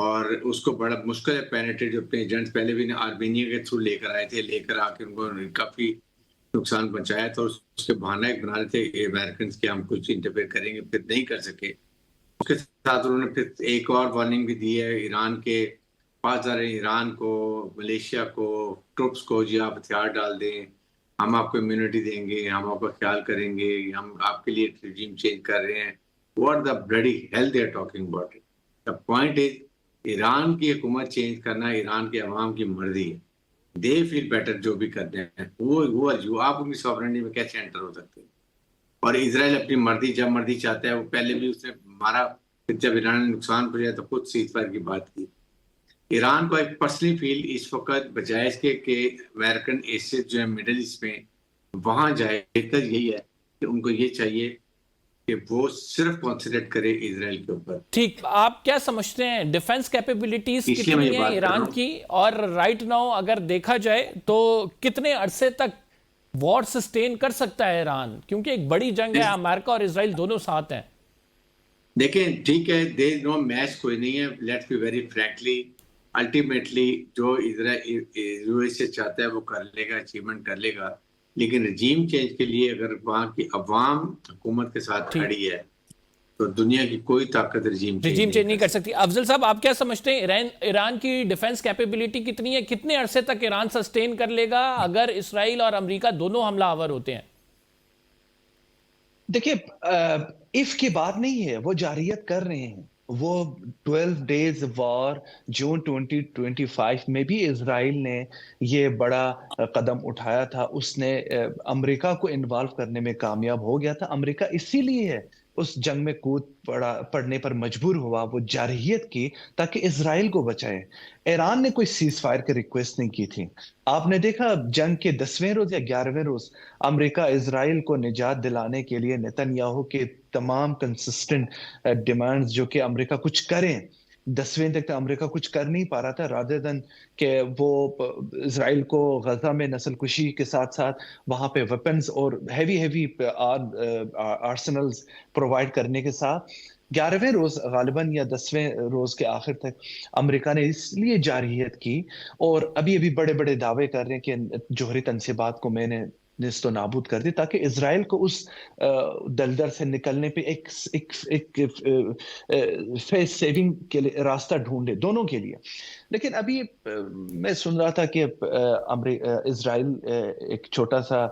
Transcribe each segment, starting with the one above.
اور اس کو بڑا مشکل ہے پینیٹریٹ. جو اپنے ایجنٹس پہلے بھی آرمینیا کے تھرو لے کر آئے تھے, لے کر آ کے ان کو کافی نقصان پہنچایا تھا. اس کے بہانہ ایک بنا رہے تھے امریکنس کہ ہم کچھ انٹرفیئر کریں گے, پھر نہیں کر سکے. اس کے ساتھ انہوں نے پھر ایک اور وارننگ بھی دی ہے ایران کے پاس جا رہے ہیں, ایران کو, ملیشیا کو, ٹروپس کو, جی آپ ہتھیار ڈال دیں, ہم آپ کو امیونٹی دیں گے, ہم آپ کا خیال کریں گے, ہم آپ کے لیے رجیم چینج کر رہے ہیں. What the bloody hell they are talking about it. The point is Iran کی حکومت چینج کرنا ایران کے عوام کی مرضی ہے. دے فیل بیٹر جو بھی کرتے ہیں وہ آپ ان کی سوورنٹی میں کیسے انٹر ہو سکتے ہیں. اور اسرائیل اپنی مرضی جب مرضی چاہتا ہے, وہ پہلے بھی اس نے مارا, پھر جب ایران نے نقصان پہنچایا تو خود سیز فائر کی بات کی. ایران کو ایک پرسنلی فیل اس وقت بجائے اس کے کہ امریکن ایسٹ جو ہے مڈل ایسٹ میں وہاں جائے, بہتر یہی ہے کہ ان کو یہ چاہیے کہ وہ صرف کانسنٹریٹ کرے اسرائیل کے اوپر. ٹھیک, آپ کیا سمجھتے ہیں ڈیفنس کیپیبلٹیز کتنی ہیں ایران کی, اور رائٹ ناؤ اگر دیکھا جائے تو کتنے عرصے تک وار سسٹین کر سکتا ہے ایران, کیونکہ ایک بڑی جنگ ہے, امریکہ اور اسرائیل دونوں ساتھ ہیں. دیکھیں ٹھیک ہے, دیر نو میچ کوئی نہیں ہے, let's be very frankly, ultimately جو یو ایس اے چاہتا ہے وہ کر لے گا, اچیومنٹ کر لے گا. لیکن رجیم چینج کے لیے اگر وہاں کی عوام حکومت کے ساتھ کھڑی ہے تو دنیا کی کوئی طاقت رجیم چینج نہیں کر سکتی. افضل صاحب, آپ کیا سمجھتے ہیں ایران کی ڈیفنس کیپیبلٹی کتنی ہے, کتنے عرصے تک ایران سسٹین کر لے گا اگر اسرائیل اور امریکہ دونوں حملہ آور ہوتے ہیں؟ دیکھیے اف کی بات نہیں ہے, وہ جارحیت کر رہے ہیں. وہ 12 days وار جون 2025 میں بھی اسرائیل نے یہ بڑا قدم اٹھایا تھا, اس نے امریکہ کو انوالو کرنے میں کامیاب ہو گیا تھا. امریکہ اسی لیے اس جنگ میں کود پڑنے پر مجبور ہوا, وہ جارحیت کی تاکہ اسرائیل کو بچائے. ایران نے کوئی سیز فائر کی ریکویسٹ نہیں کی تھی. آپ نے دیکھا جنگ کے 10ویں روز یا 11ویں روز امریکہ اسرائیل کو نجات دلانے کے لیے نیتن یاہو کے تمام کنسسٹنٹ ڈیمانڈز جو کہ امریکہ کچھ کریں, 10ویں تک تو امریکہ کچھ کر نہیں پا رہا تھا, رادر دن کہ وہ اسرائیل کو غزہ میں نسل کشی کے ساتھ ساتھ وہاں پہ ویپنز اور ہیوی آرسنلز پرووائڈ کرنے کے ساتھ 11ویں روز غالباً یا 10ویں روز کے آخر تک امریکہ نے اس لیے جارحیت کی, اور ابھی بڑے بڑے دعوے کر رہے ہیں کہ جوہری تنصیبات کو میں نے نیست و نابود کر دی تاکہ اسرائیل کو اس دلدل سے نکلنے پہ ایک فیس سیونگ کے لیے راستہ ڈھونڈے دونوں کے لیے. لیکن ابھی میں سن رہا تھا کہ اسرائیل ایک چھوٹا سا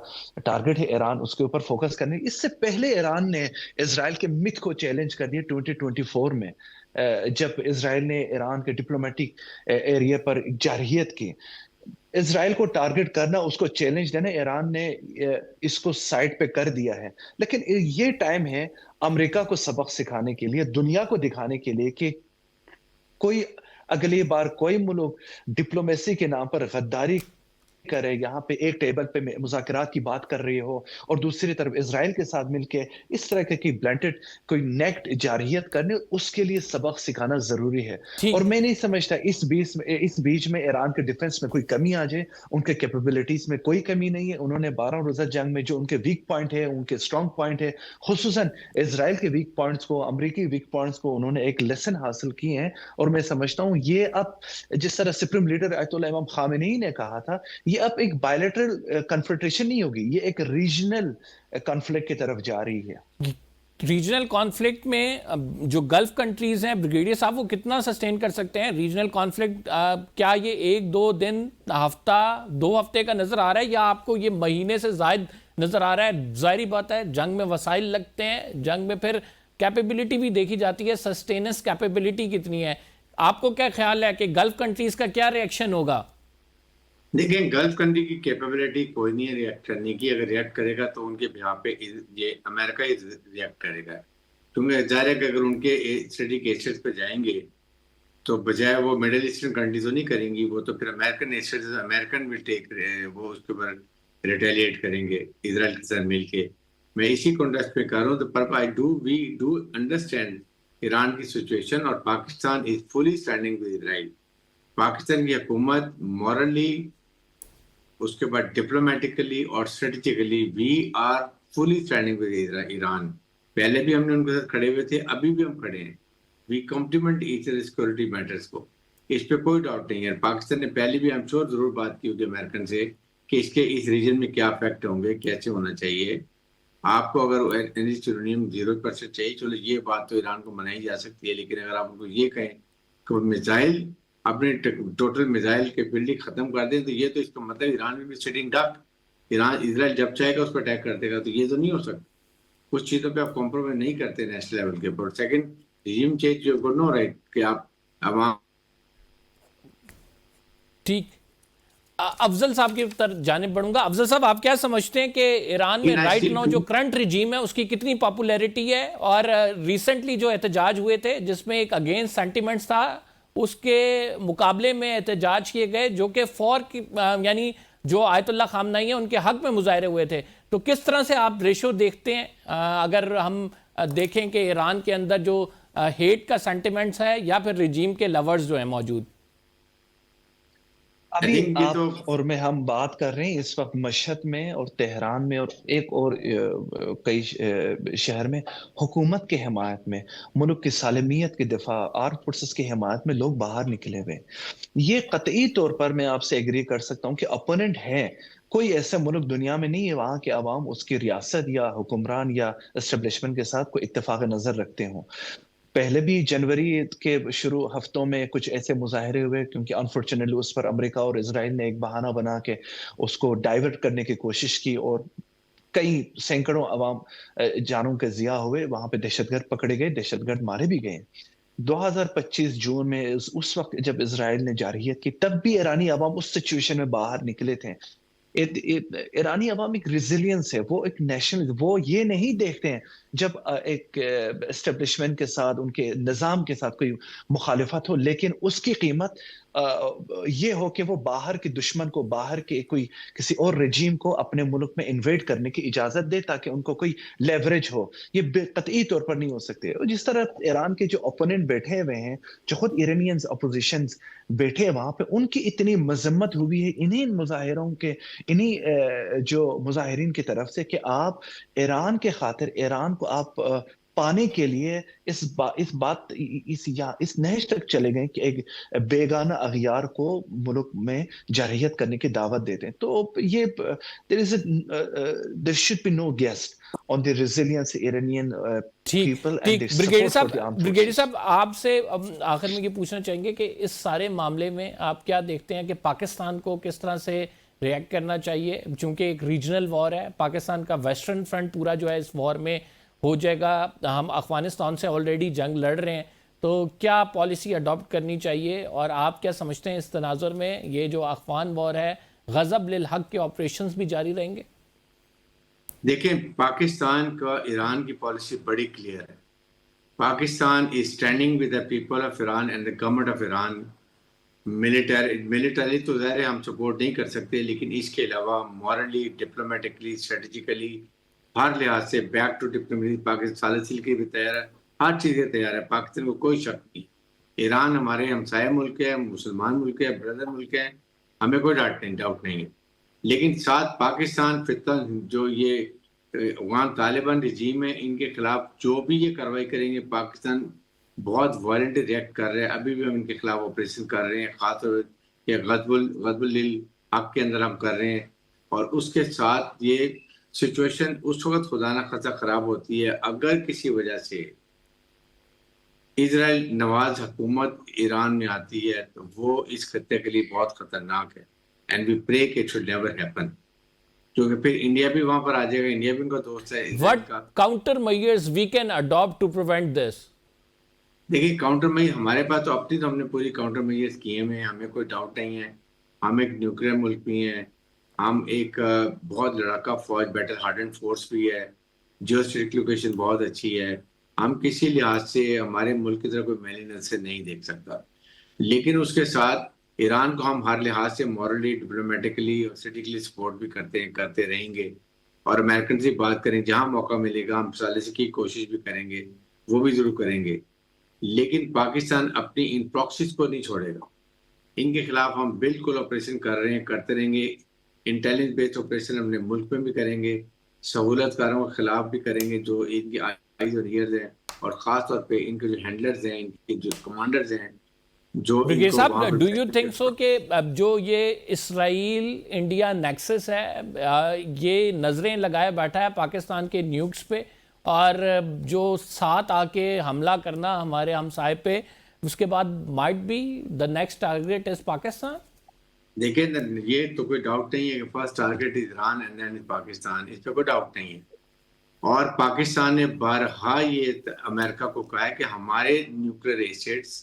ٹارگٹ ہے ایران, اس کے اوپر فوکس کرنے. اس سے پہلے ایران نے اسرائیل کے متھ کو چیلنج کر دیا 2024 میں, جب اسرائیل نے ایران کے ڈپلومیٹک ایریا پر جارحیت کی. اسرائیل کو ٹارگٹ کرنا, اس کو چیلنج دینا, ایران نے اس کو سائڈ پہ کر دیا ہے. لیکن یہ ٹائم ہے امریکہ کو سبق سکھانے کے لیے, دنیا کو دکھانے کے لیے کہ کوئی اگلی بار کوئی ملک ڈپلومیسی کے نام پر غداری کرے, یہاں پہ ایک ٹیبل پہ مذاکرات کی بات کر رہی ہو اور دوسری طرف اسرائیل کے ساتھ مل کے اس طرح کی بلنٹڈ کوئی نیکٹ جارحیت کرنے, اس کے لیے سبق سکھانا ضروری ہے. اور میں نہیں سمجھتا اس بیچ میں ایران کے ڈیفنس میں کوئی کمی آ جائے. ان کے کیپیبلٹیز میں کوئی کمی نہیں ہے. انہوں نے 12 روزہ جنگ میں جو ان کے ویک پوائنٹ ہے, ان کے اسٹرانگ پوائنٹ ہے, خصوصاً اسرائیل کے ویک پوائنٹس کو, امریکی ویک پوائنٹس کو انہوں نے ایک لیسن حاصل کیے ہیں. اور میں سمجھتا ہوں یہ اب جس طرح سپریم لیڈر آیت اللہ امام خامنئی نے کہا تھا, یہ اب ایک بائلیٹرل کنفرنٹیشن نہیں ہوگی, یہ ایک ریجنل کنفلکٹ کی طرف جا رہی ہے. ریجنل کانفلکٹ میں جو گلف کنٹریز ہیں, بریگیڈیئر صاحب, وہ کتنا سسٹین کر سکتے ہیں ریجنل کانفلکٹ؟ کیا یہ 1-2 دن, ہفتہ, 2 ہفتے کا نظر آ رہا ہے, یا آپ کو یہ مہینے سے زائد نظر آ رہا ہے؟ ظاہری بات ہے جنگ میں وسائل لگتے ہیں, جنگ میں پھر کیپیبلٹی بھی دیکھی جاتی ہے, سسٹیننس کیپیبلٹی کتنی ہے. آپ کو کیا خیال ہے کہ گلف کنٹریز کا کیا ریئیکشن ہوگا؟ دیکھیں گلف کنٹری کی کیپیبلٹی کوئی نہیں ہے ریئیکٹ کرنے کی. اگر ریئیکٹ کرے گا تو ان کے بہاف پہ یہ امریکہ ہی ریئیکٹ کرے گا, کیونکہ ظاہر ہے کہ اگر ان کے اسٹریٹجک ایسٹس پہ جائیں گے تو بجائے وہ مڈل ایسٹرن کنٹریز نہیں کریں گی, وہ تو پھر امریکن ایسٹس, امریکن ول ٹیک, وہ اس کے اوپر ریٹیلیٹ کریں گے اسرائیل کے ساتھ مل کے. میں اسی کانٹیکسٹ پہ کہہ رہا ہوں, تو وی ڈو انڈرسٹینڈ ایران کی سچویشن, اور Pakistan is fully standing with Israel. Pakistan کی حکومت مورلی, اس کے بعد ڈپلومیٹکلی اور strategically we are fully standing with Iran. پہلے بھی ہم نے ان کے ساتھ کھڑے ہوئے تھے, ابھی بھی ہم کھڑے ہیں. We complement each other security matters کو. اس پہ کوئی ڈاؤٹ نہیں ہے. پاکستان نے پہلے بھی ہم شور ضرور بات کی ہوگی امریکن سے کہ اس کے اس ریجن میں کیا افیکٹ ہوں گے, کیسے ہونا چاہیے. آپ کو اگر انرجی یورینیم 0% چاہیے, چلو یہ بات تو ایران کو منائی جا سکتی ہے, لیکن اگر آپ کو یہ کہیں کہ میزائل اپنے ٹوٹل میزائل کیپیبلٹی ختم کر دیں, تو یہ تو اس کا مطلب ایران میں بھی سٹنگ ڈک, ایران اسرائیل جب چاہے گا اس پر اٹیک کر دے گا. تو یہ تو نہیں ہو سکتا. کچھ چیزوں پہ آپ کمپرومائز نہیں کرتے نیشنل لیول کے اوپر. سیکنڈ, رجیم چینج جو گڈ نو رائٹ کہ آپ عوام. ٹھیک, افضل صاحب کی جانب بڑھوں گا. افضل صاحب, آپ کیا سمجھتے ہیں کہ ایران میں رائٹ ناؤ جو کرنٹ رجیم ہے اس کی کتنی پاپولیرٹی ہے, اور ریسنٹلی جو احتجاج ہوئے تھے جس میں ایک اگینسٹ سینٹیمنٹس تھا, اس کے مقابلے میں احتجاج کیے گئے جو کہ یعنی جو آیت اللہ خامنہئی ہیں ان کے حق میں مظاہرے ہوئے تھے, تو کس طرح سے آپ ریشو دیکھتے ہیں اگر ہم دیکھیں کہ ایران کے اندر جو ہیٹ کا سینٹیمنٹس ہے یا پھر رجیم کے لورز جو ہیں موجود؟ ابھی آپ اور میں ہم بات کر رہے ہیں اس وقت مشہد میں اور تہران میں اور ایک اور کئی شہر میں حکومت کے حمایت میں, ملک کی سالمیت کے دفاع, آرم فورسز کی حمایت میں لوگ باہر نکلے ہوئے. یہ قطعی طور پر میں آپ سے ایگری کر سکتا ہوں کہ اپوننٹ ہے. کوئی ایسا ملک دنیا میں نہیں ہے وہاں کے عوام اس کی ریاست یا حکمران یا اسٹیبلشمنٹ کے ساتھ کوئی اتفاق نظر رکھتے ہوں. پہلے بھی جنوری کے شروع ہفتوں میں کچھ ایسے مظاہرے ہوئے, کیونکہ انفارچونیٹلی اس پر امریکہ اور اسرائیل نے ایک بہانہ بنا کے اس کو ڈائیورٹ کرنے کی کوشش کی, اور کئی سینکڑوں عوام جانوں کے ضیاع ہوئے. وہاں پہ دہشت گرد پکڑے گئے, دہشت گرد مارے بھی گئے. 2025 جون میں اس وقت جب اسرائیل نے جارحیت کی, تب بھی ایرانی عوام اس سچویشن میں باہر نکلے تھے. ایرانی عوام ایک ریزیلینس ہے, وہ ایک نیشنل, وہ یہ نہیں دیکھتے ہیں جب ایک اسٹیبلشمنٹ کے ساتھ, ان کے نظام کے ساتھ کوئی مخالفت ہو, لیکن اس کی قیمت یہ ہو کہ وہ باہر کے دشمن کو, باہر کے کوئی کسی اور رجیم کو اپنے ملک میں انویڈ کرنے کی اجازت دے تاکہ ان کو کوئی لیوریج ہو. یہ قطعی طور پر نہیں ہو سکتے. جس طرح ایران کے جو اپوننٹ بیٹھے ہوئے ہیں, جو خود ایرانینز اپوزیشنز بیٹھے ہیں وہاں پہ, ان کی اتنی مذمت ہوئی ہے انہیں مظاہروں کے, انہیں جو مظاہرین کی طرف سے, کہ آپ ایران کے خاطر, ایران کو آپ پانے کے لیے اس نہج تک چلے گئے کہ ایک بیگانہ اغیار کو ملک میں جارحیت کرنے کی دعوت دیتے ہیں. تو یہ there should be no guess on the resilience Iranian people and their support for the armed forces. Brigadier صاحب, آپ سے آخر میں یہ پوچھنا چاہیں گے کہ اس سارے معاملے میں آپ کیا دیکھتے ہیں کہ پاکستان کو کس طرح سے ریئیکٹ کرنا چاہیے, چونکہ ایک ریجنل وار ہے, پاکستان کا ویسٹرن فرنٹ پورا جو ہے اس وار میں ہو جائے گا. ہم افغانستان سے آلریڈی جنگ لڑ رہے ہیں, تو کیا پالیسی اڈاپٹ کرنی چاہیے, اور آپ کیا سمجھتے ہیں اس تناظر میں یہ جو افغان وار ہے, غضب للحق کے آپریشنز بھی جاری رہیں گے؟ دیکھیں, پاکستان کا ایران کی پالیسی بڑی کلیئر ہے. Pakistan is standing with the people of Iran and the government of Iran. Military تو ظاہر ہے ہم سپورٹ نہیں کر سکتے, لیکن اس کے علاوہ مورلی, ڈپلومیٹکلی, اسٹریٹجیکلی, ہر لحاظ سے بیک ٹو ڈپلومیسی پاکستان سالسل کے بھی تیار ہے, ہر چیزیں تیار ہے. پاکستان کو کوئی شک نہیں. ایران ہمارے ہمسایہ ملک ہے, مسلمان ملک ہے, بردر ملک ہے, ہمیں کوئی ڈاؤٹ نہیں ہے. لیکن ساتھ پاکستان فتن جو یہ افغان طالبان رجیم ہے, ان کے خلاف جو بھی یہ کارروائی کریں گے, پاکستان بہت وائلنٹ ریئیکٹ کر رہے ہیں. ابھی بھی ہم ان کے خلاف آپریشن کر رہے ہیں, خاص طور پر غضب للحق کے اندر ہم کر رہے ہیں. اور اس کے ساتھ یہ سچویشن اس وقت خدا نہ خاصہ خراب ہوتی ہے اگر کسی وجہ سے اسرائیل نواز حکومت ایران میں آتی ہے, تو وہ اس خطے کے لیے بہت خطرناک ہے. اینڈ وی پرے کہ اٹ شوڈ نیور ہیپن, کیونکہ پھر انڈیا بھی وہاں پر آ جائے گا. انڈیا بھی ان کا دوست ہے. What counter measures we can adopt to prevent this? دیکھیے, کاؤنٹر میجر ہمارے پاس تو اپنی تو ہم نے پوری کاؤنٹر میجرز کیے ہیں, ہمیں کوئی ڈاؤٹ نہیں ہے. ہم ایک نیوکلیر ملک بھی ہیں, ہم ایک بہت لڑاکا فوج, بیٹل ہارڈنڈ فورس بھی ہے, جیو اسٹریٹجک لوکیشن بہت اچھی ہے. ہم کسی لحاظ سے ہمارے ملک کی طرف کوئی میلی نظر سے نہیں دیکھ سکتا. لیکن اس کے ساتھ ایران کو ہم ہر لحاظ سے مورلی, ڈپلومیٹکلی اور اسٹریٹجکلی سپورٹ بھی کرتے رہیں گے. اور امریکن سے بات کریں, جہاں موقع ملے گا ہم سالسی کی کوشش بھی کریں گے, وہ بھی ضرور کریں گے. لیکن پاکستان اپنی ان پراکسیز کو نہیں چھوڑے گا. ان کے خلاف ہم بالکل آپریشن کر رہے ہیں, کرتے رہیں گے. انٹیلیجنس بیسڈ آپریشن اپنے ملک میں بھی کریں گے, سہولت کاروں کے خلاف بھی کریں گے جو ان کی آئیز اور ایئرز ہیں, اور خاص طور پہ ان کے جو ہینڈلرز ہیں، ان کے جو کمانڈرز ہیں، جو برگیڈیئر صاحب ڈو یو تھنک سو کہ اب جو یہ اسرائیل انڈیا نیکسس ہے یہ نظریں لگائے بیٹھا ہے پاکستان کے نیوکس پہ، اور جو ساتھ آ کے حملہ کرنا ہمارے ہمسائے پہ، اس کے بعد might be the next target is Pakistan? دیکھیں یہ تو کوئی ڈاؤٹ نہیں ہے کہ first target is Iran and then Pakistan, اس پہ کوئی ڈاؤٹ نہیں ہے. اور پاکستان نے بارہا یہ امریکہ کو کہا ہے کہ ہمارے نیوکلیئر ایسٹس،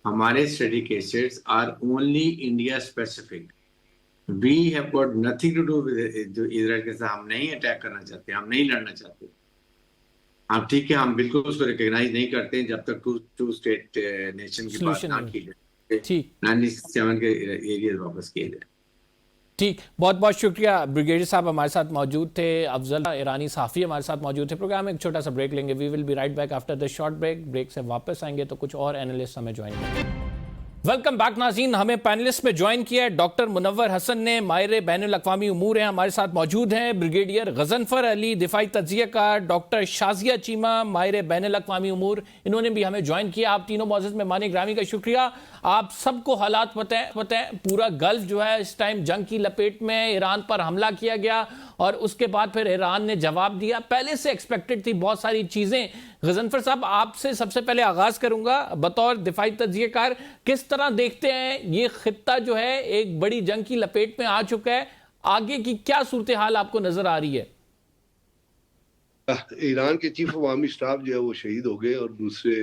ہمارے strategic assets are only India specific. We have got nothing to do with Israel کے ساتھ. ہم نہیں اٹیک کرنا چاہتے، ہم نہیں لڑنا چاہتے. ہم ٹھیک ہے، ہم بالکل اس کو ریکگنائز نہیں کرتے جب تک ٹو اسٹیٹ نیشن کی بات نہ کی جائے، 97 کے ایریاز واپس کیے جائے. ٹھیک، بہت بہت شکریہ. بریگیڈیئر صاحب ہمارے ساتھ موجود تھے، افضل ایرانی صحافی ہمارے ساتھ موجود تھے. پروگرام میں ایک چھوٹا سا بریک لیں گے. We will be right back after the short break. Break سے واپس آئیں گے تو کچھ اور اینالسٹ ہمیں جوائن کریں گے. ویلکم بیک ناظرین. ہمیں پینلسٹ میں جوائن کیا ہے ڈاکٹر منور حسن نے، ماہر بین الاقوامی امور ہیں، ہمارے ساتھ موجود ہیں. بریگیڈیئر غضنفر علی، دفاعی تجزیہ کار. ڈاکٹر شازیہ چیمہ، ماہر بین الاقوامی امور، انہوں نے بھی ہمیں جوائن کیا. آپ تینوں معزز مہمان گرامی کا شکریہ. آپ سب کو حالات پتہ ہے، پورا گلف جو ہے اس ٹائم جنگ کی لپیٹ میں. ایران پر حملہ کیا گیا اور اس کے بعد پھر ایران نے جواب دیا. پہلے سے ایکسپیکٹڈ تھی بہت ساری چیزیں. غضنفر صاحب آپ سے سب سے پہلے آغاز کروں گا. بطور دفاعی تجزیہ کار کس طرح دیکھتے ہیں یہ خطہ جو ہے ایک بڑی جنگ کی لپیٹ میں آ چکا ہے، آگے کی کیا صورتحال آپ کو نظر آ رہی ہے؟ ایران کے چیف آف آرمی سٹاف جو ہے وہ شہید ہو گئے، اور دوسرے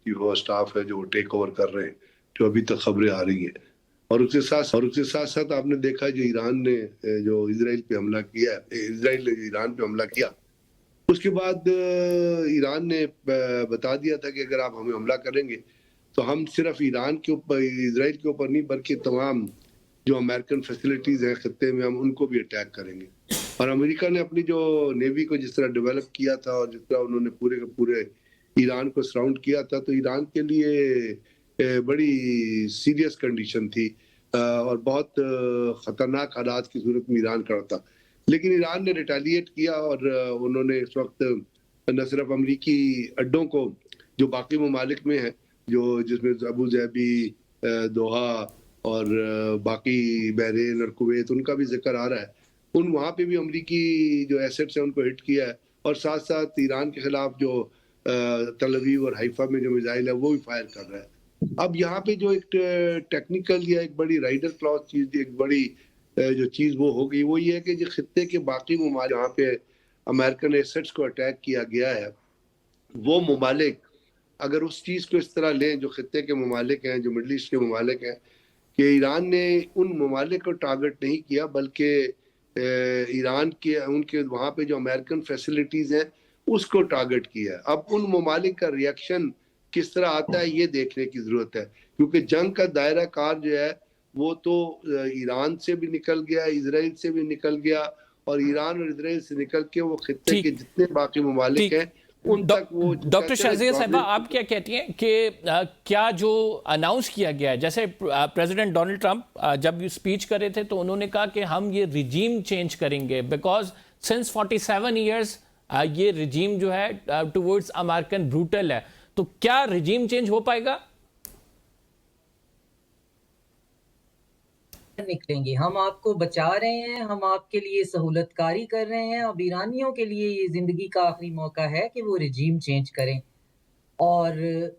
چیف آف سٹاف ہے جو ٹیک اوور کر رہے ہیں، جو ابھی تک خبریں آ رہی ہیں. اور اس کے ساتھ ساتھ آپ نے دیکھا جو ایران نے جو اسرائیل پہ حملہ کیا، اسرائیل نے ایران پہ حملہ کیا، اس کے بعد ایران نے بتا دیا تھا کہ اگر آپ ہمیں حملہ کریں گے تو ہم صرف ایران کے اوپر، اسرائیل کے اوپر نہیں بلکہ تمام جو امریکن فیسلٹیز ہیں خطے میں، ہم ان کو بھی اٹیک کریں گے. اور امریکہ نے اپنی جو نیوی کو جس طرح ڈیولپ کیا تھا اور جس طرح انہوں نے پورے کے پورے ایران کو سراؤنڈ کیا تھا، تو ایران کے لیے بڑی سیریس کنڈیشن تھی اور بہت خطرناک حالات کی صورت میں ایران کھڑا تھا. لیکن ایران نے ریٹیلیٹ کیا اور انہوں نے اس وقت نہ صرف امریکی اڈوں کو جو باقی ممالک میں ہیں، جو جس میں ابو ظہبی، دوحہ اور باقی بحرین اور کویت، ان کا بھی ذکر آ رہا ہے. وہاں پہ بھی امریکی جو ایسٹس ہیں ان کو ہٹ کیا ہے، اور ساتھ ساتھ ایران کے خلاف جو تل ابیب اور حیفا میں جو میزائل ہے وہ بھی فائر کر رہا ہے. اب یہاں پہ جو ایک ٹیکنیکل یا ایک بڑی رائڈر کلاس چیز، ایک بڑی جو چیز وہ ہوگی وہ یہ ہے کہ جو خطے کے باقی ممالک جہاں پہ امریکن ایسٹس کو اٹیک کیا گیا ہے، وہ ممالک اگر اس چیز کو اس طرح لیں جو خطے کے ممالک ہیں، جو مڈل ایسٹ کے ممالک ہیں، کہ ایران نے ان ممالک کو ٹارگٹ نہیں کیا بلکہ ایران کے ان کے وہاں پہ جو امریکن فیسلٹیز ہیں اس کو ٹارگٹ کیا ہے. اب ان ممالک کا ریئیکشن کس طرح آتا ہے یہ دیکھنے کی ضرورت ہے، کیونکہ جنگ کا دائرہ کار جو ہے وہ تو ایران سے بھی نکل گیا، اسرائیل سے بھی نکل گیا، اور ایران اور اسرائیل سے نکل کے وہ خطے کے جتنے باقی ممالک ہیں ان تک وہ. ڈاکٹر شازیہ صاحبہ آپ کیا کہتی ہیں کہ کیا جو اناؤنس کیا گیا ہے، جیسے پریزیڈنٹ ڈونلڈ ٹرمپ جب اسپیچ کر رہے تھے تو انہوں نے کہا کہ ہم یہ رجیم چینج کریں گے بیکاز سنس 47 ایئرز یہ رجیم جو ہے ٹورڈز امریکن بروٹل ہے. تو کیا رجیم چینج ہو پائے گا؟ نکلیں گے، ہم آپ کو بچا رہے ہیں، ہم آپ کے لیے سہولت کاری کر رہے ہیں. اب ایرانیوں کے لیے یہ زندگی کا آخری موقع ہے کہ وہ رجیم چینج کریں، اور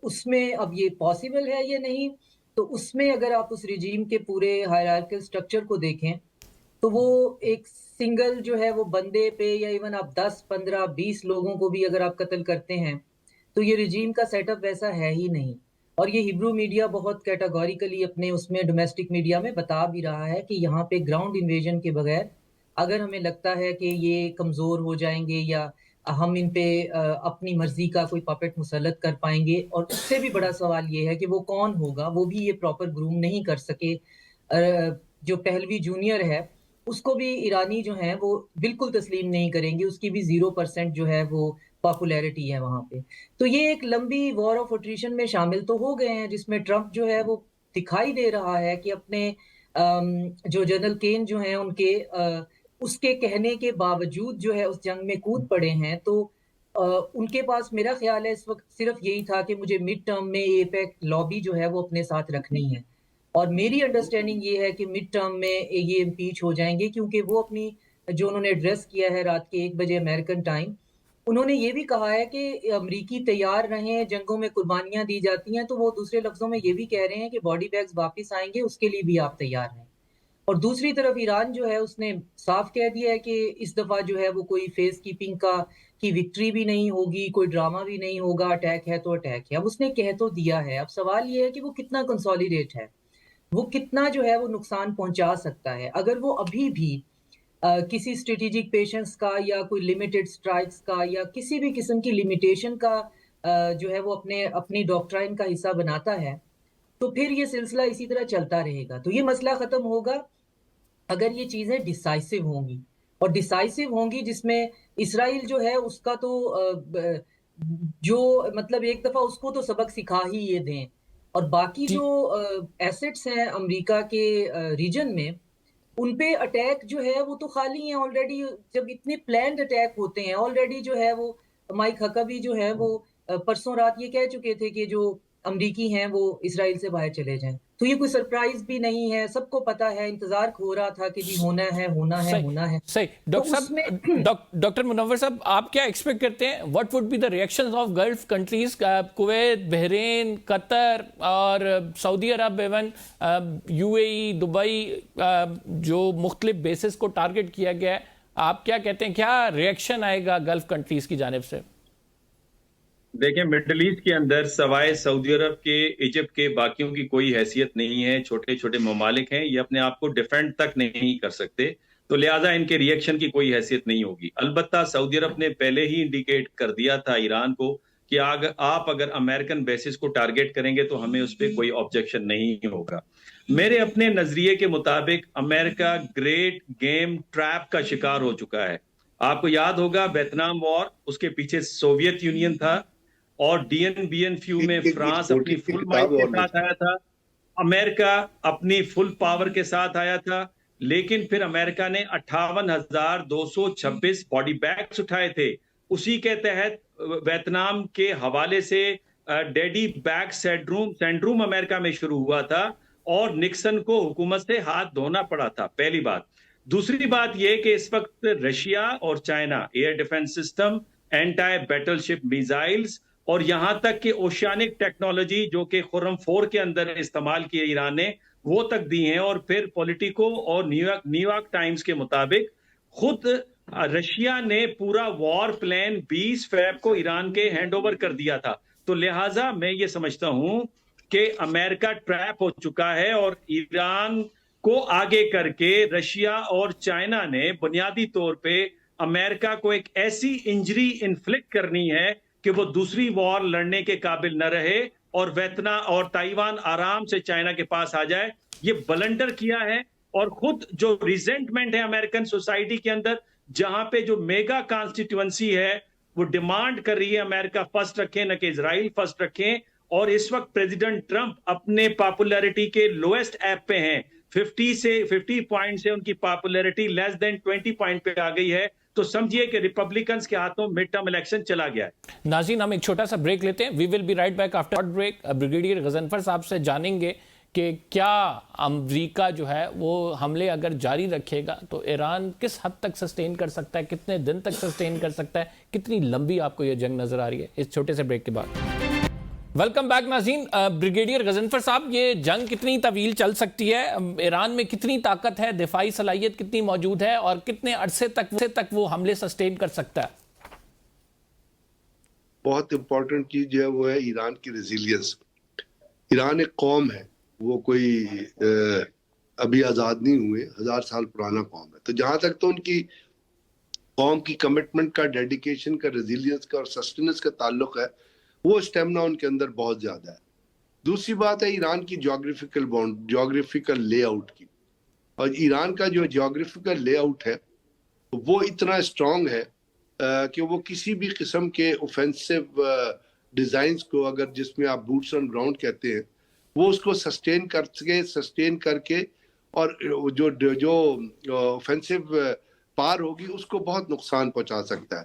اس میں اب یہ پاسبل ہے یا نہیں. تو اس میں اگر آپ اس رجیم کے پورے ہائرارکل سٹرکچر کو دیکھیں تو وہ ایک سنگل جو ہے وہ بندے پہ، یا ایون آپ 10 15 20 لوگوں کو بھی اگر آپ قتل کرتے ہیں تو یہ رجیم کا سیٹ اپ ویسا ہے ہی نہیں. اور یہ ہیبرو میڈیا بہت کیٹاگوریکلی اپنے اس میں ڈومیسٹک میڈیا میں بتا بھی رہا ہے کہ یہاں پہ گراؤنڈ انویژن کے بغیر اگر ہمیں لگتا ہے کہ یہ کمزور ہو جائیں گے یا ہم ان پہ اپنی مرضی کا کوئی پاپٹ مسلط کر پائیں گے. اور اس سے بھی بڑا سوال یہ ہے کہ وہ کون ہوگا، وہ بھی یہ پراپر گروم نہیں کر سکے. جو پہلوی جونیئر ہے اس کو بھی ایرانی جو ہیں وہ بالکل تسلیم نہیں کریں گے، اس کی بھی 0% جو ہے وہ پاپولیرٹی ہے وہاں پہ. تو یہ ایک لمبی وار آف اٹریشن میں شامل تو ہو گئے ہیں، جس میں ٹرمپ جو ہے وہ دکھائی دے رہا ہے کہ اپنے جو جنرل کین جو ہیں ان کے اس کے کہنے کے باوجود جو ہے اس جنگ میں کود پڑے ہیں. تو ان کے پاس میرا خیال ہے اس وقت صرف یہی تھا کہ مجھے مڈ ٹرم میں ایپیک لابی جو ہے وہ اپنے ساتھ رکھنی ہے، اور میری انڈرسٹینڈنگ یہ ہے کہ مڈ ٹرم میں یہ امپیچ ہو جائیں گے، کیونکہ وہ اپنی جو انہوں نے ایڈریس کیا ہے رات کے 1 بجے امریکن ٹائم، انہوں نے یہ بھی کہا ہے کہ امریکی تیار رہیں، جنگوں میں قربانیاں دی جاتی ہیں، تو وہ دوسرے لفظوں میں یہ بھی کہہ رہے ہیں کہ باڈی بیگز واپس آئیں گے، اس کے لیے بھی آپ تیار ہیں۔ اور دوسری طرف ایران جو ہے اس نے صاف کہہ دیا ہے کہ اس دفعہ جو ہے وہ کوئی فیس کیپنگ کی وکٹری بھی نہیں ہوگی، کوئی ڈرامہ بھی نہیں ہوگا، اٹیک ہے تو اٹیک ہے۔ اب اس نے کہہ تو دیا ہے، اب سوال یہ ہے کہ وہ کتنا کنسالیڈیٹ ہے، وہ کتنا جو ہے وہ نقصان پہنچا سکتا ہے۔ اگر وہ ابھی بھی کسی اسٹریٹجک پیشنس کا یا کوئی لمیٹڈ سٹرائکس کا یا کسی بھی قسم کی لمیٹیشن کا جو ہے وہ اپنی ڈاکٹرائن کا حصہ بناتا ہے، تو پھر یہ سلسلہ اسی طرح چلتا رہے گا۔ تو یہ مسئلہ ختم ہوگا اگر یہ چیزیں ڈیسائسو ہوں گی، اور ڈیسائسو ہوں گی جس میں اسرائیل جو ہے اس کا تو جو مطلب ایک دفعہ اس کو تو سبق سکھا ہی یہ دیں، اور باقی جو ایسٹس ہیں امریکہ کے ریجن میں ان پہ اٹیک جو ہے وہ تو خالی ہیں آلریڈی۔ جب اتنے پلانڈ اٹیک ہوتے ہیں آلریڈی جو ہے وہ مائک ہکبی جو ہے وہ پرسوں رات یہ کہہ چکے تھے کہ جو امریکی ہیں وہ اسرائیل سے باہر چلے جائیں، تو یہ کوئی سرپرائز بھی نہیں ہے، سب کو پتا ہے، انتظار ہو رہا تھا کہ جی ہونا ہے ہونا ہے ہونا ہے۔ صحیح ڈاکٹر صاحب، ڈاکٹر منور صاحب، آپ کیا ایکسپیکٹ کرتے ہیں what would be the reactions of Gulf countries, Kuwait, Bahrain, Qatar اور سعودی عرب، even U A E, Dubai, جو مختلف بیسز کو ٹارگٹ کیا گیا ہے، آپ کیا کہتے ہیں کیا ریئیکشن آئے گا گلف کنٹریز کی جانب سے؟ دیکھیں مڈل ایسٹ کے اندر سوائے سعودی عرب کے، ایجپٹ کے، باقیوں کی کوئی حیثیت نہیں ہے، چھوٹے چھوٹے ممالک ہیں، یہ اپنے آپ کو ڈیفینڈ تک نہیں کر سکتے، تو لہٰذا ان کے ریئیکشن کی کوئی حیثیت نہیں ہوگی۔ البتہ سعودی عرب نے پہلے ہی انڈیکیٹ کر دیا تھا ایران کو کہ آپ اگر امریکن بیسز کو ٹارگٹ کریں گے تو ہمیں اس پہ کوئی آبجیکشن نہیں ہوگا۔ میرے اپنے نظریے کے مطابق امریکہ گریٹ گیم ٹریپ کا شکار ہو چکا ہے۔ آپ کو یاد ہوگا ویتنام وار، اس کے پیچھے سوویت یونین تھا، اور Dien Bien Phu میں فرانس اپنی فل مائٹ کے ساتھ آیا تھا، امریکہ اپنی فل پاور کے ساتھ آیا تھا، لیکن پھر امریکہ نے 58,226 باڈی بیگز اٹھائے تھے۔ اسی کے تحت ویتنام کے حوالے سے ڈیڈی بیگ سینڈروم امریکہ میں شروع ہوا تھا، اور نکسن کو حکومت سے ہاتھ دھونا پڑا تھا، پہلی بات۔ دوسری بات یہ کہ اس وقت رشیا اور China air defence system, anti battleship missiles, اور یہاں تک کہ اوشینک ٹیکنالوجی جو کہ خرم 4 کے اندر استعمال کی ایران نے، وہ تک دی ہیں۔ اور پھر پولیٹیکو اور نیو یارک ٹائمز کے مطابق خود رشیا نے پورا وار پلان 20 فیب کو ایران کے ہینڈ اوور کر دیا تھا۔ تو لہٰذا میں یہ سمجھتا ہوں کہ امریکہ ٹریپ ہو چکا ہے، اور ایران کو آگے کر کے رشیا اور چائنا نے بنیادی طور پہ امریکہ کو ایک ایسی انجری انفلکٹ کرنی ہے کہ وہ دوسری وار لڑنے کے قابل نہ رہے، اور ویتنام اور تائیوان آرام سے چائنا کے پاس آ جائے۔ یہ بلنڈر کیا ہے، اور خود جو ریزنٹمنٹ ہے امریکن سوسائٹی کے اندر، جہاں پہ جو میگا کانسٹیٹوئنسی ہے وہ ڈیمانڈ کر رہی ہے امریکہ فرسٹ رکھیں نہ کہ اسرائیل فرسٹ رکھیں، اور اس وقت پریزیڈنٹ ٹرمپ اپنے پاپولیرٹی کے لوئسٹ ایپ پہ ہیں، 50 پوائنٹ سے ان کی پاپولیرٹی لیس دین 20 پوائنٹ پہ آ گئی ہے۔ تو سمجھیے کہ ریپبلکنز کے ہاتھوں مڈ ٹرم الیکشن چلا گیا ہے۔ ناظرین، ہم ایک چھوٹا سا بریک لیتے ہیں، we will be right back after break. Brigadier Ghazanfar sahab سے جانیں گے کہ کیا امریکہ جو ہے وہ حملے اگر جاری رکھے گا تو ایران کس حد تک سسٹین کر سکتا ہے، کتنے دن تک سسٹین کر سکتا ہے، کتنی لمبی آپ کو یہ جنگ نظر آ رہی ہے اس چھوٹے سے بریک کے بعد۔ ویلکم بیک ناظرین۔ بریگیڈیئر غضنفر صاحب، یہ جنگ کتنی طویل چل سکتی ہے؟ ایران میں کتنی طاقت ہے، دفاعی صلاحیت کتنی موجود ہے، اور کتنے عرصے تک وہ حملے سسٹین کر سکتا ہے؟ بہت امپورٹنٹ چیز جو ہے وہ ہے ایران کی ریزیلینس۔ ایران ایک قوم ہے، وہ کوئی ابھی آزاد نہیں ہوئے، 1000 سال پرانا قوم ہے۔ تو جہاں تک تو ان کی قوم کی کمٹمنٹ کا، ڈیڈیکیشن کا، ریزیلینس کا اور سسٹیننس کا تعلق ہے، وہ اسٹیمنا ان کے اندر بہت زیادہ ہے۔ دوسری بات ہے ایران کی جیوگرافیکل لے آؤٹ کی، اور ایران کا جو جیوگرافیکل لے آؤٹ ہے وہ اتنا اسٹرانگ ہے کہ وہ کسی بھی قسم کے اوفینسو ڈیزائنز کو، اگر جس میں آپ بوٹس آن گراؤنڈ کہتے ہیں، وہ اس کو سسٹین کر کے اور جو اوفینسو پار ہوگی اس کو بہت نقصان پہنچا سکتا ہے۔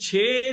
6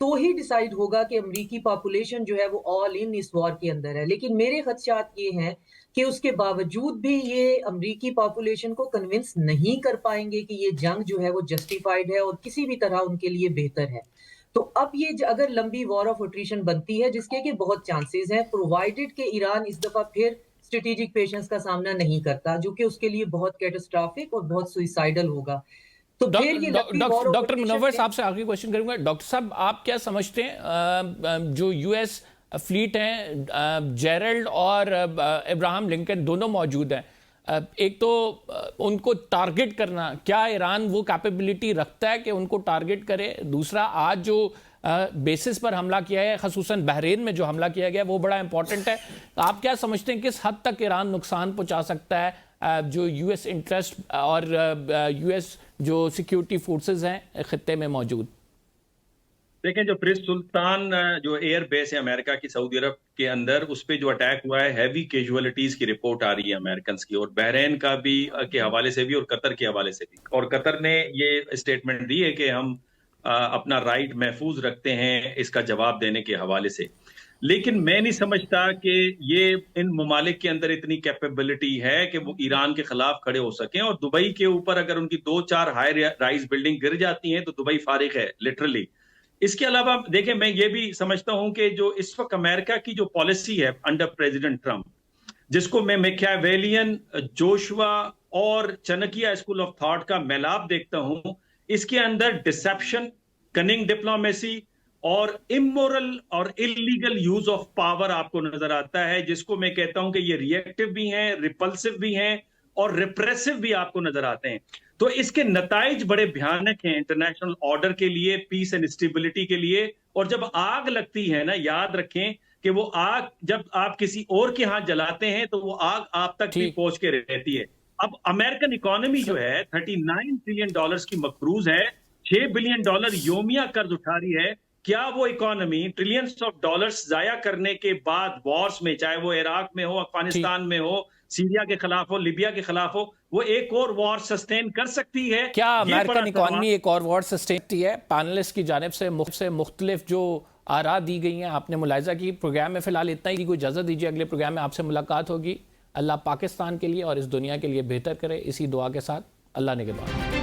تو ہی ڈیسائیڈ ہوگا کہ امریکی پاپولیشن جو ہے وہ آل ان اس وار کے اندر ہے. لیکن میرے خدشات یہ ہیں کہ اس کے باوجود بھی یہ امریکی پاپولیشن کو کنونس نہیں کر پائیں گے کہ یہ جنگ جو ہے وہ جسٹیفائڈ ہے اور کسی بھی طرح ان کے لیے بہتر ہے. تو اب یہ اگر لمبی وار آف اٹریشن بنتی ہے، جس کے کہ بہت چانسز ہیں، پرووائڈڈ کہ ایران اس دفعہ پھر اسٹریٹجک پیشنس کا سامنا نہیں کرتا، جو کہ اس کے لیے بہت کیٹاسٹرافک اور بہت سوئسائڈل ہوگا. تو پھر یہ ڈاکٹر منور صاحب سے آخری کوشچن کروں گا. ڈاکٹر صاحب آپ کیا سمجھتے ہیں جو یو ایس فلیٹ ہیں، جیرلڈ اور ابراہم لنکن دونوں موجود ہیں، ایک تو ان کو ٹارگٹ کرنا، کیا ایران وہ کیپیبلٹی رکھتا ہے کہ ان کو ٹارگٹ کرے؟ دوسرا، آج جو بیسس پر حملہ کیا ہے، خصوصاً بحرین میں جو حملہ کیا گیا وہ بڑا امپورٹنٹ ہے. آپ کیا سمجھتے ہیں کس حد تک ایران نقصان پہنچا سکتا ہے جو یو ایس انٹرسٹ اور یو ایس جو سیکیورٹی فورسز ہیں خطے میں موجود؟ دیکھیں، جو پرنس سلطان جو ایئر بیس ہے امریکہ کی سعودی عرب کے اندر، اس پہ جو اٹیک ہوا ہے، ہیوی کیجوالٹیز کی رپورٹ آ رہی ہے امریکنز کی، اور بحرین کا بھی کے حوالے سے بھی اور قطر کے حوالے سے بھی. اور قطر نے یہ اسٹیٹمنٹ دی ہے کہ ہم اپنا رائٹ محفوظ رکھتے ہیں اس کا جواب دینے کے حوالے سے. لیکن میں نہیں سمجھتا کہ یہ ان ممالک کے اندر اتنی کیپیبلٹی ہے کہ وہ ایران کے خلاف کھڑے ہو سکیں. اور دبئی کے اوپر اگر ان کی 2-4 ہائی رائز بلڈنگ گر جاتی ہیں تو دبئی فارغ ہے لٹرلی. اس کے علاوہ دیکھیں، میں یہ بھی سمجھتا ہوں کہ جو اس وقت امریکہ کی جو پالیسی ہے انڈر پریزیڈنٹ ٹرمپ، جس کو میں میکیاویلین، جوشوا اور چنکیا اسکول آف تھاٹ کا میلاب دیکھتا ہوں، اس کے اندر ڈسیپشن، کننگ ڈپلومیسی اور امورل اور اللیگل یوز آف پاور آپ کو نظر آتا ہے، جس کو میں کہتا ہوں کہ یہ ری ایکٹیو بھی ہیں، ریپلسو بھی ہیں اور ریپریسو بھی آپ کو نظر آتے ہیں. تو اس کے نتائج بڑے بھیانک ہیں انٹرنیشنل آرڈر کے لیے، پیس اینڈ اسٹیبلٹی کے لیے. اور جب آگ لگتی ہے نا، یاد رکھیں کہ وہ آگ جب آپ کسی اور کے ہاں جلاتے ہیں تو وہ آگ آپ تک بھی پہنچ کے رہتی ہے. اب امریکن اکانومی جو ہے $39 ٹریلین کی مقروض ہے، $6 بلین یومیہ قرض اٹھا رہی ہے. کیا وہ اکانومی ٹریلینز آف ڈالرز ضائع کرنے کے بعد وارز میں، چاہے وہ عراق میں ہو، افغانستان میں ہو، سیریا کے خلاف ہو، لیبیا کے خلاف ہو، وہ ایک اور وار سسٹین کر سکتی ہے؟ کیا امریکن اکانومی ایک اور وار سسٹین کرتی ہے؟ پینلسٹ کی جانب سے مختلف جو آراء دی گئی ہیں آپ نے ملاحظہ کی. پروگرام میں فی الحال اتنا ہی. کوئی اجازت دیجیے، اگلے پروگرام میں آپ سے ملاقات ہوگی. اللہ پاکستان کے لیے اور اس دنیا کے لیے بہتر کرے، اسی دعا کے ساتھ اللہ نگہبان.